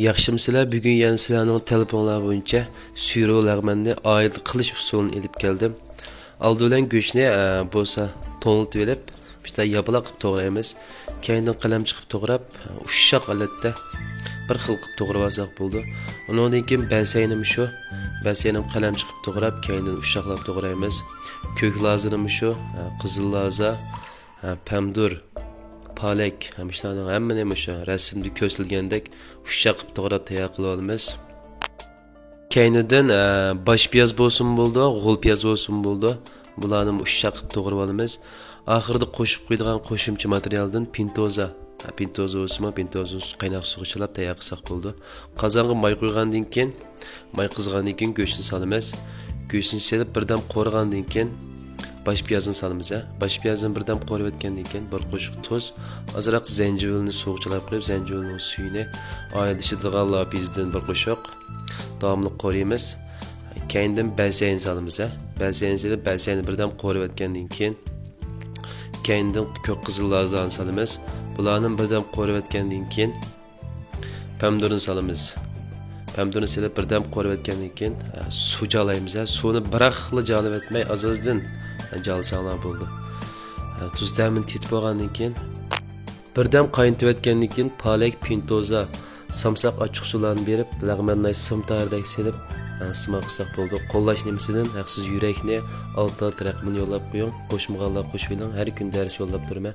Yaxshimsizlar, bugun yana sizlarning telefonlar bo'yicha suyruq lag'manni oyil qilish usulini elib keldim. Oldi bilan go'shtni bo'lsa to'ngiltib olib, bitta yapaloq qilib to'g'raymiz. Keyin qalam chiqib to'g'rab, ushoq holatda bir xil qilib to'g'rab olsak bo'ldi. Undan keyin basaynim shu, basaynim qalam chiqib to'g'rab, keyin ushoqlab to'g'raymiz. Ko'k lazinim shu, qizil laza, pomidor, palak, hamishlarning hammani shu rasmda ko'rsatilgandek ushoq qilib to'g'rab tayyor qilib olamiz. Keynidan bosh piyoz bo'lsin bo'ldi, g'ul piyoz bo'lsin bo'ldi. Bularni ushoq qilib to'g'rab olamiz. Oxirida qo'shib qo'ydigan qo'shimcha materialdan pintoza, pintoza o'sma, pintozni qaynoq suvga chilab tayyor qilsak bo'ldi. Qozonga may qo'ygandan keyin, may qizgandan keyin go'shtni solamiz. Go'shtni solib birdan qo'rgandan keyin baş piyazını salımız. Baş piyazını birden qo'rib etgandan keyin bir qo'shiq tuz, azroq zanjibilni suvg'ilab qo'yib, zanjibilning suyini ayidishadigan bizdan bir qo'shiq davomli qo'raymiz. Keyindan balsayn salamiz. Balsayn solib, balsayni birdan qo'rib etgandan keyindan ko'k qizil lazani salamiz. Bularni birdan qo'rib etgandan keyin pomidorni salamiz. Pomidorni solib birdan qo'rib etgandan keyin suv jolaymiz. Suvni biraqli jolib etmay, azozdan jalsanglar bo'ldi. Tuz ta'min tetib olgandan keyin birdan qaynatib etgandan keyin palak, pintoza, samsaq ochiq suvlarni berib, lag'manni simtardek silib, sima qilsak bo'ldi. Qo'llash nimasidan haqsiz yurakni 6 raqamini yo'llab qo'ying. Qo'shmaganlar qo'shib oling. Har kun dars yo'llab turaman.